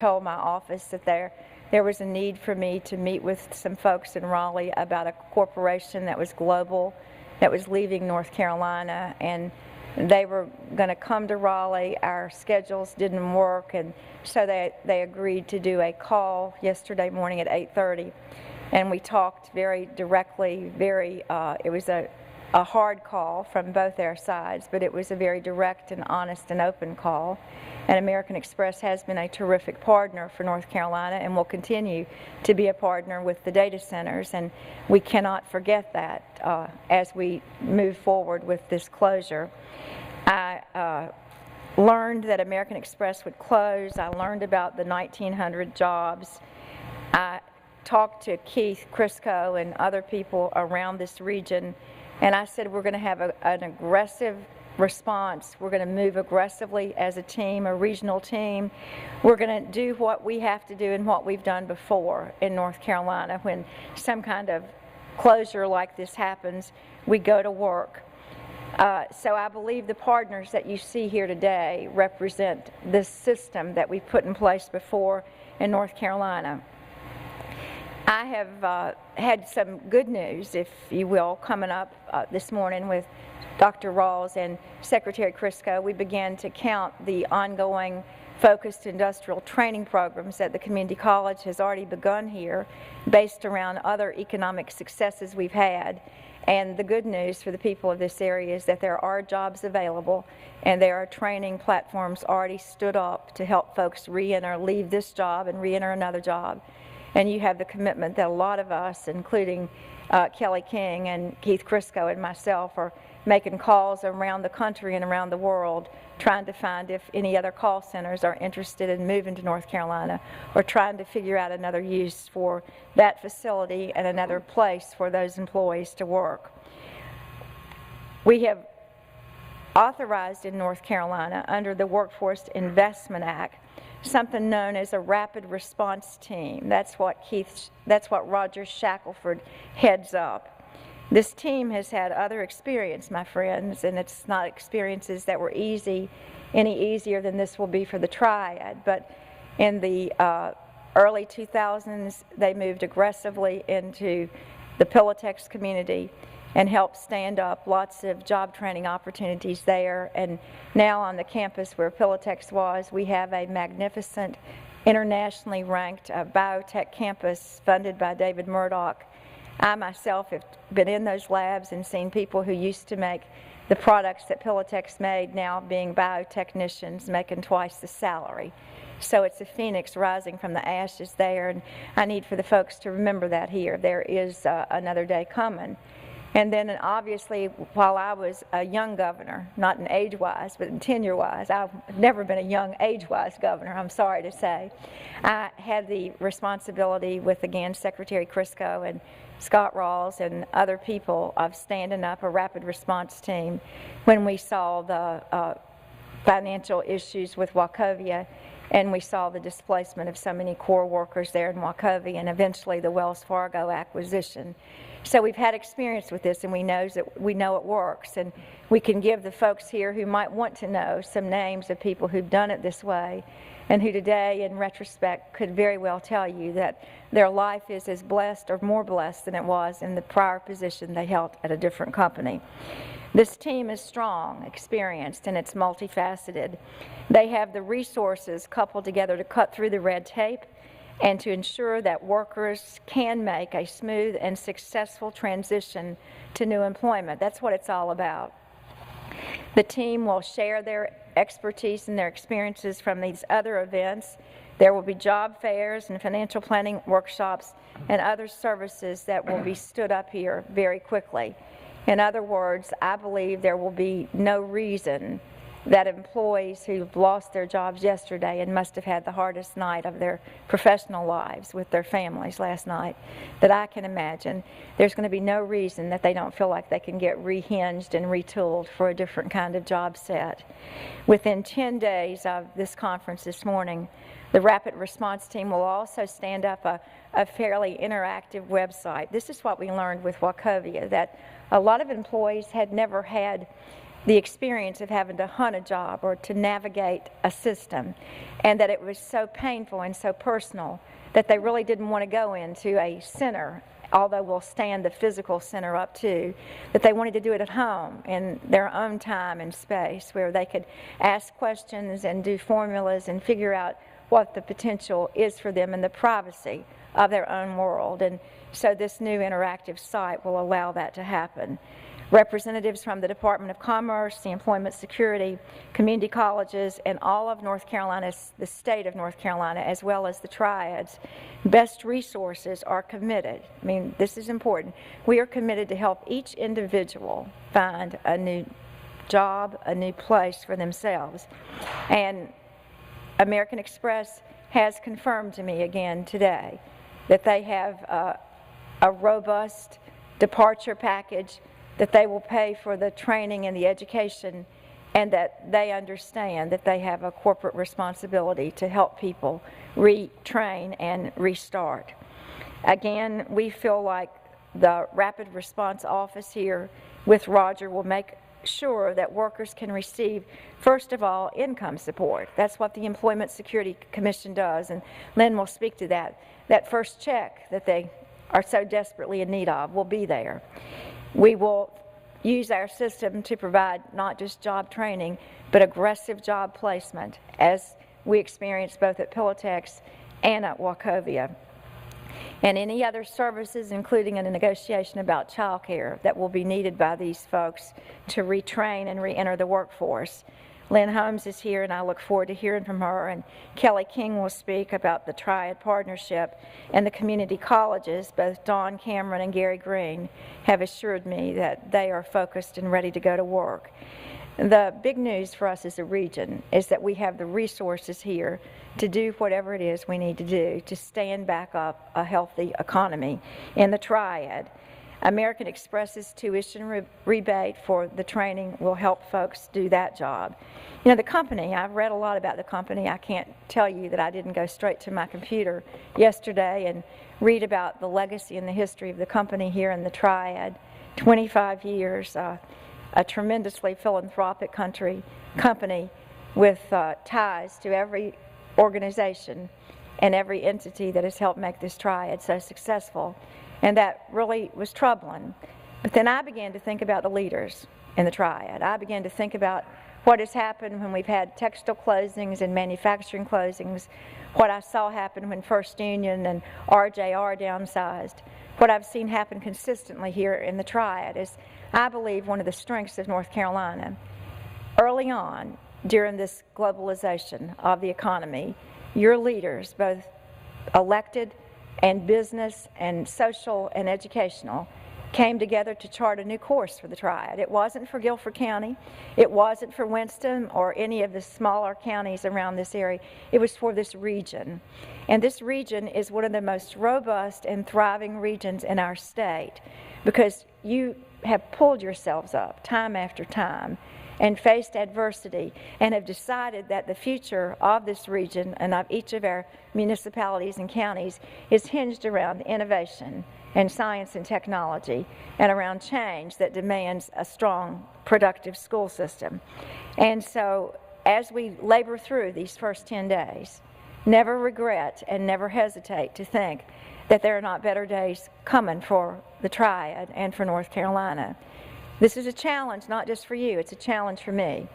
told my office that there was a need for me to meet with some folks in Raleigh about a corporation that was global, that was leaving North Carolina, and they were going to come to Raleigh. Our schedules didn't work, and so they agreed to do a call yesterday morning at 8:30, and we talked very directly. It was a hard call from both our sides, but it was a very direct and honest and open call. And American Express has been a terrific partner for North Carolina and will continue to be a partner with the data centers, and we cannot forget that as we move forward with this closure. I learned that American Express would close. I learned about the 1,900 jobs. I talked to Keith Crisco and other people around this region, and I said we're going to have an aggressive response. We're going to move aggressively as a team, a regional team. We're going to do what we have to do and what we've done before in North Carolina. When some kind of closure like this happens, we go to work. So I believe the partners that you see here today represent this system that we've put in place before in North Carolina. I have had some good news, if you will, coming up this morning with Dr. Rawls and Secretary Crisco. We began to count the ongoing focused industrial training programs that the community college has already begun here based around other economic successes we've had. And the good news for the people of this area is that there are jobs available, and there are training platforms already stood up to help folks re-enter, leave this job and re-enter another job. And you have the commitment that a lot of us, including Kelly King and Keith Crisco and myself, are making calls around the country and around the world, trying to find if any other call centers are interested in moving to North Carolina, or trying to figure out another use for that facility and another place for those employees to work. We have authorized in North Carolina under the Workforce Investment Act something known as a rapid response team. That's what Roger Shackelford heads up. This team has had other experience, my friends, and it's not experiences that were any easier than this will be for the Triad. But in the early 2000s, they moved aggressively into the Pilatex community and helped stand up lots of job training opportunities there. And now on the campus where Pilatex was, we have a magnificent, internationally ranked biotech campus funded by David Murdoch. I myself have been in those labs and seen people who used to make the products that Pilatex made now being biotechnicians making twice the salary. So it's a phoenix rising from the ashes there, and I need for the folks to remember that here. There is another day coming. And then obviously, while I was a young governor, not in age-wise, but in tenure-wise, I've never been a young age-wise governor, I'm sorry to say. I had the responsibility with, again, Secretary Crisco and Scott Rawls and other people of standing up a rapid response team when we saw the financial issues with Wachovia, and we saw the displacement of so many core workers there in Wachovia, and eventually the Wells Fargo acquisition. So we've had experience with this, and we know it works, and we can give the folks here who might want to know some names of people who've done it this way and who today, in retrospect, could very well tell you that their life is as blessed or more blessed than it was in the prior position they held at a different company. This team is strong, experienced, and it's multifaceted. They have the resources coupled together to cut through the red tape and to ensure that workers can make a smooth and successful transition to new employment. That's what it's all about. The team will share their expertise and their experiences from these other events. There will be job fairs and financial planning workshops and other services that will be stood up here very quickly. In other words, I believe there will be no reason that employees who've lost their jobs yesterday and must have had the hardest night of their professional lives with their families last night, that I can imagine, there's going to be no reason that they don't feel like they can get rehinged and retooled for a different kind of job set. Within 10 days of this conference this morning, the Rapid Response Team will also stand up a fairly interactive website. This is what we learned with Wachovia, that a lot of employees had never had the experience of having to hunt a job or to navigate a system, and that it was so painful and so personal that they really didn't want to go into a center, although we'll stand the physical center up too, that they wanted to do it at home in their own time and space where they could ask questions and do formulas and figure out what the potential is for them in the privacy of their own world. And so this new interactive site will allow that to happen. Representatives from the Department of Commerce, the Employment Security, community colleges, and all of North Carolina, the state of North Carolina, as well as the triads, best resources are committed. I mean, this is important. We are committed to help each individual find a new job, a new place for themselves. And American Express has confirmed to me again today that they have a robust departure package, that they will pay for the training and the education, and that they understand that they have a corporate responsibility to help people retrain and restart. Again, we feel like the Rapid Response Office here with Roger will make sure that workers can receive, first of all, income support. That's what the Employment Security Commission does, and Lynn will speak to that. That first check that they are so desperately in need of will be there. We will use our system to provide not just job training, but aggressive job placement, as we experienced both at Pilatex and at Wachovia. And any other services, including a negotiation about child care that will be needed by these folks to retrain and re-enter the workforce. Lynn Holmes is here, and I look forward to hearing from her, and Kelly King will speak about the Triad Partnership, and the community colleges. Both Dawn Cameron and Gary Green have assured me that they are focused and ready to go to work. The big news for us as a region is that we have the resources here to do whatever it is we need to do to stand back up a healthy economy in the Triad. American Express's tuition rebate for the training will help folks do that job. You know, the company, I've read a lot about the company. I can't tell you that I didn't go straight to my computer yesterday and read about the legacy and the history of the company here in the Triad. 25 years, a tremendously philanthropic company with ties to every organization and every entity that has helped make this Triad so successful. And that really was troubling. But then I began to think about the leaders in the Triad. I began to think about what has happened when we've had textile closings and manufacturing closings, what I saw happen when First Union and RJR downsized, what I've seen happen consistently here in the Triad is, I believe, one of the strengths of North Carolina. Early on, during this globalization of the economy, your leaders, both elected and business and social and educational, came together to chart a new course for the Triad. It wasn't for Guilford County, it wasn't for Winston or any of the smaller counties around this area, it was for this region. And this region is one of the most robust and thriving regions in our state, because you have pulled yourselves up time after time and faced adversity and have decided that the future of this region and of each of our municipalities and counties is hinged around innovation and science and technology and around change that demands a strong, productive school system. And so as we labor through these first 10 days, never regret and never hesitate to think that there are not better days coming for the Triad and for North Carolina. This is a challenge not just for you, it's a challenge for me.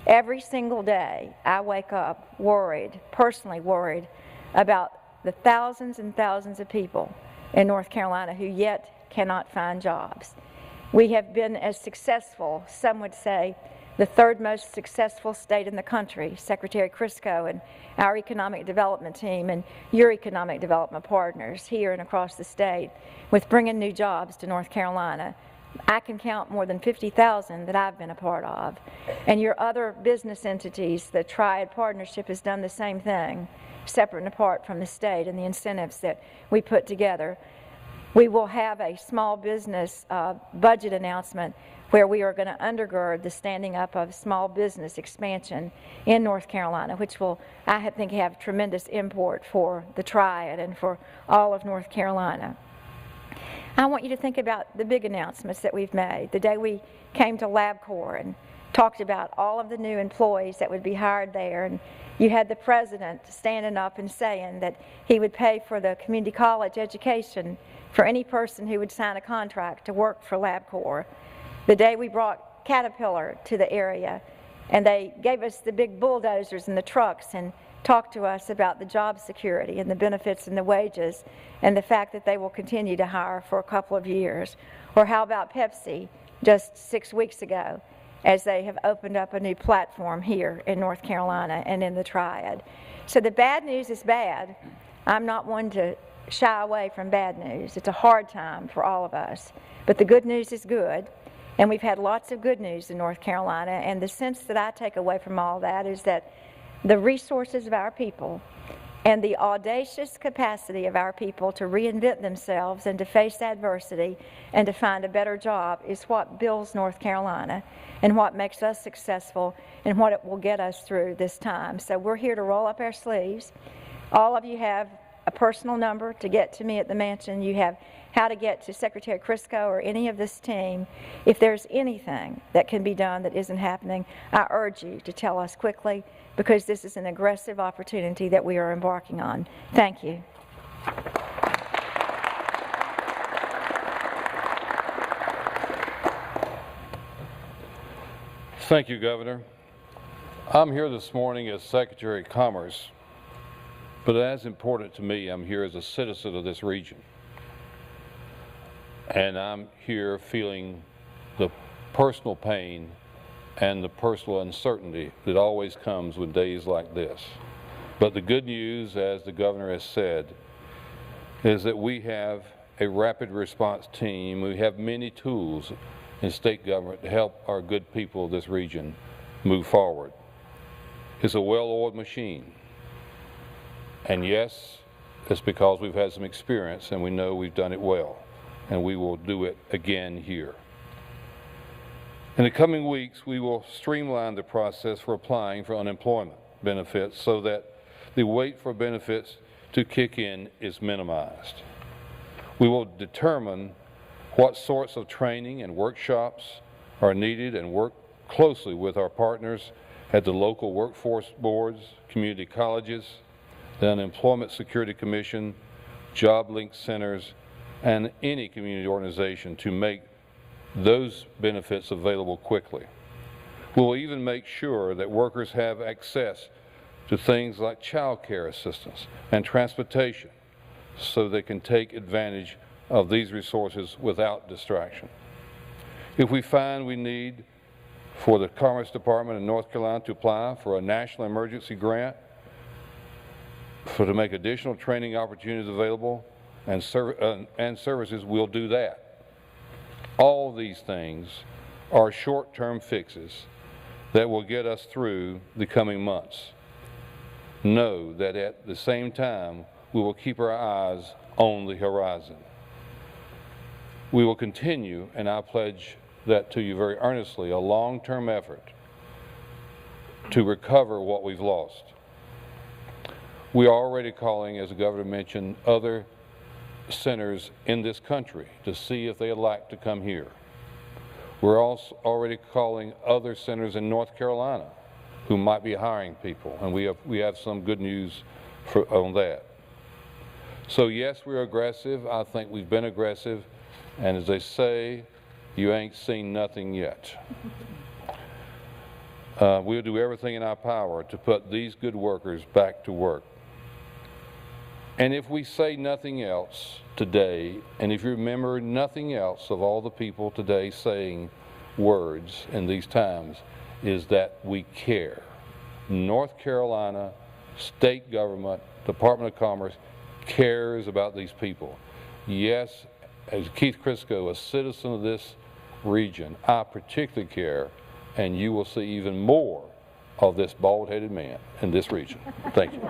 Every single day I wake up worried, personally worried, about the thousands and thousands of people in North Carolina who yet cannot find jobs. We have been as successful, some would say, the third most successful state in the country, Secretary Crisco and our economic development team and your economic development partners here and across the state with bringing new jobs to North Carolina. I can count more than 50,000 that I've been a part of. And your other business entities, the Triad Partnership has done the same thing, separate and apart from the state and the incentives that we put together. We will have a small business budget announcement where we are going to undergird the standing up of small business expansion in North Carolina, which will, I think, have tremendous import for the Triad and for all of North Carolina. I want you to think about the big announcements that we've made. The day we came to LabCorp and talked about all of the new employees that would be hired there, and you had the president standing up and saying that he would pay for the community college education for any person who would sign a contract to work for LabCorp. The day we brought Caterpillar to the area, and they gave us the big bulldozers and the trucks and talked to us about the job security and the benefits and the wages and the fact that they will continue to hire for a couple of years. Or how about Pepsi just 6 weeks ago, as they have opened up a new platform here in North Carolina and in the Triad. So the bad news is bad. I'm not one to shy away from bad news. It's a hard time for all of us. But the good news is good. And we've had lots of good news in North Carolina. And the sense that I take away from all that is that the resources of our people and the audacious capacity of our people to reinvent themselves and to face adversity and to find a better job is what builds North Carolina and what makes us successful and what it will get us through this time. So we're here to roll up our sleeves. All of you have a personal number to get to me at the mansion. You have how to get to Secretary Crisco or any of this team. If there's anything that can be done that isn't happening, I urge you to tell us quickly, because this is an aggressive opportunity that we are embarking on. Thank you. Thank you, Governor. I'm here this morning as Secretary of Commerce, but as important to me, I'm here as a citizen of this region. And I'm here feeling the personal pain and the personal uncertainty that always comes with days like this. But the good news, as the Governor has said, is that we have a rapid response team. We have many tools in state government to help our good people of this region move forward. It's a well-oiled machine. And yes, it's because we've had some experience and we know we've done it well, and we will do it again here. In the coming weeks, we will streamline the process for applying for unemployment benefits so that the wait for benefits to kick in is minimized. We will determine what sorts of training and workshops are needed and work closely with our partners at the local workforce boards, community colleges, the Unemployment Security Commission, job link centers, and any community organization to make those benefits available quickly. We'll even make sure that workers have access to things like child care assistance and transportation so they can take advantage of these resources without distraction. If we find we need for the Commerce Department in North Carolina to apply for a national emergency grant to make additional training opportunities available and services, we'll do that. All these things are short-term fixes that will get us through the coming months. Know that at the same time, we will keep our eyes on the horizon. We will continue, and I pledge that to you very earnestly, a long-term effort to recover what we've lost. We are already calling, as the Governor mentioned, other centers in this country to see if they'd like to come here. We're also already calling other centers in North Carolina who might be hiring people, and we have some good news on that. So yes, we're aggressive. I think we've been aggressive, and as they say, you ain't seen nothing yet. We'll do everything in our power to put these good workers back to work. And if we say nothing else today, and if you remember nothing else of all the people today saying words in these times, is that we care. North Carolina, state government, Department of Commerce cares about these people. Yes, as Keith Crisco, a citizen of this region, I particularly care, and you will see even more of this bald-headed man in this region. Thank you.